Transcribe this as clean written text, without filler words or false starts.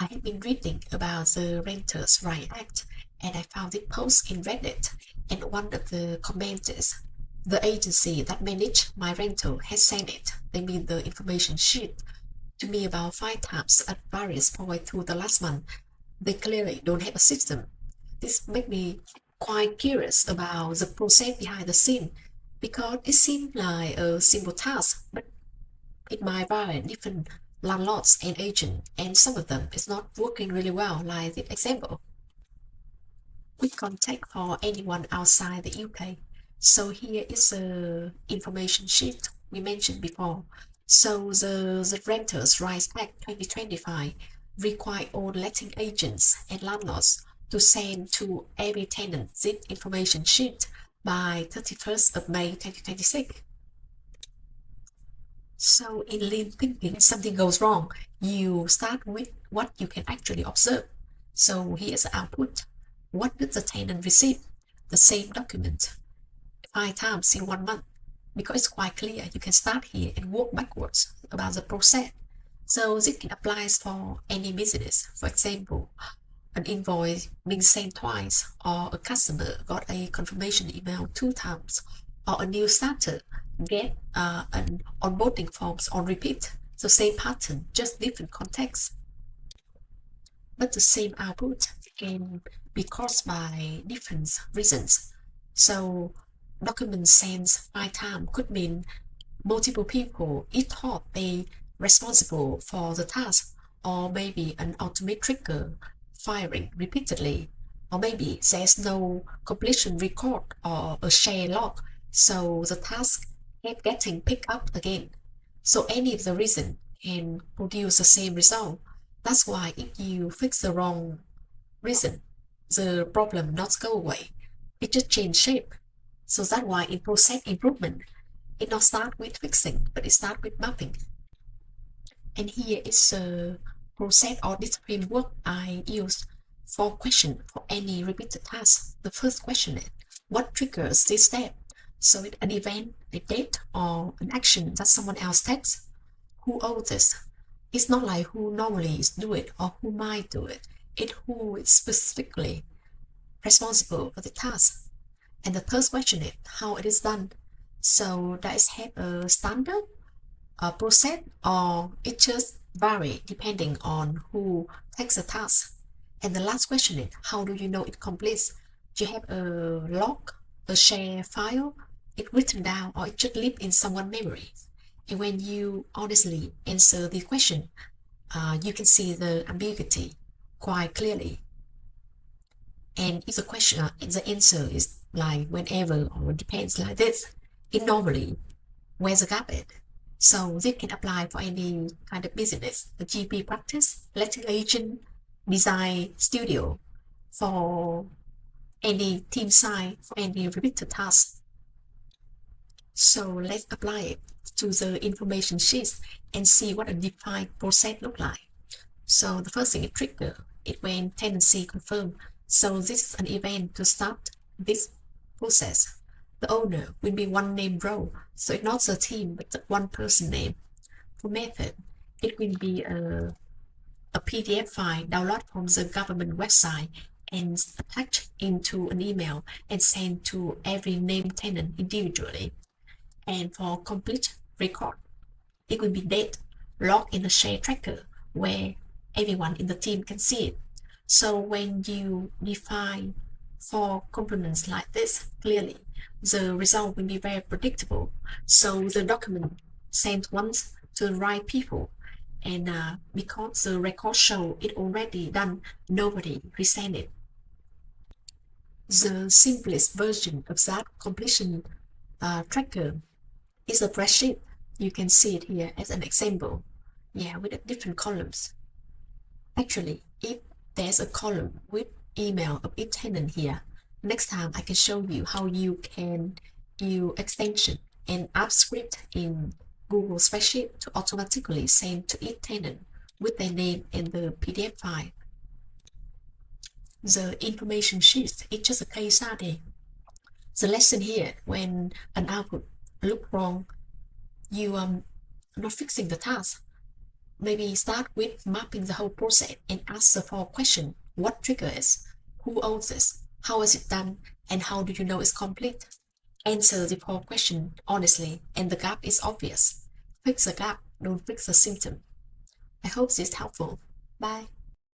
I have been reading about the Renters' Right Act and I found this post in Reddit, and one of the comments is, the agency that managed my rental has sent it. They mean the information sheet to me about 5 times at various points through the last month. They clearly don't have a system. This made me quite curious about the process behind the scene because it seemed like a simple task, but it might vary different landlords and agents, and some of them is not working really well, like this example. Quick contact for anyone outside the UK. So here is a information sheet we mentioned before. So the Renters' Rights Act 2025 require all letting agents and landlords to send to every tenant this information sheet by 31st of May 2026. So in lean thinking, something goes wrong. You start with what you can actually observe. So here's the output. What did the tenant receive? The same document 5 times in 1 month. Because it's quite clear, you can start here and work backwards about the process. So this can apply for any business. For example, an invoice being sent twice, or a customer got a confirmation email 2 times, or a new starter get an onboarding forms on repeat. So same pattern, just different context. But the same output can be caused by different reasons. So document sent 5 times could mean multiple people each thought they responsible for the task, or maybe an automatic trigger firing repeatedly, or maybe there's no completion record or a share log, so the task kept getting picked up again. So any of the reason can produce the same result. That's why if you fix the wrong reason, the problem not go away. It just change shape. So that's why in process improvement, it not start with fixing, but it start with mapping. And here is a process audit framework I use for question for any repeated task. The first question is, what triggers this step? So it's an event, a date, or an action that someone else takes. Who owes this? It's not like who normally do it or who might do it. It's who is specifically responsible for the task. And the third question is how it is done. So does it have a standard, a process, or it just vary depending on who takes the task? And the last question is how do you know it completes? Do you have a log, a share file, it written down, or it just live in someone's memory? And when you honestly answer the question, you can see the ambiguity quite clearly. And if the question, if the answer is like whenever or depends like this, it normally where's the gap at? So this can apply for any kind of business, a GP practice, letting agent, design studio, for any team size, for any repeated task. So let's apply it to the information sheets and see what a defined process look like. So the first thing is trigger, it when tenancy confirmed. So this is an event to start this process. The owner will be one name row, so it's not the team but the one person name. For method, it will be a PDF file downloaded from the government website and attached into an email and sent to every named tenant individually. And for complete record, it will be date logged in a share tracker where everyone in the team can see it. So when you define 4 components like this clearly, the result will be very predictable. So the document sent once to the right people, and because the record show it already done, nobody resent it. The simplest version of that completion tracker is a spreadsheet. You can see it here as an example. Yeah, with different columns. Actually, if there's a column with email of each tenant here, next time I can show you how you can use extension and app script in Google Spreadsheet to automatically send to each tenant with their name and the PDF file. The information sheet is just a case study. The lesson here, when an output look wrong, you are not fixing the task, Maybe start with mapping the whole process and ask the four questions. What triggers? Who owns this? How is it done? And how do you know it's complete? Answer the four questions honestly, and the gap is obvious. Fix the gap, don't fix the symptom. I hope this is helpful. Bye.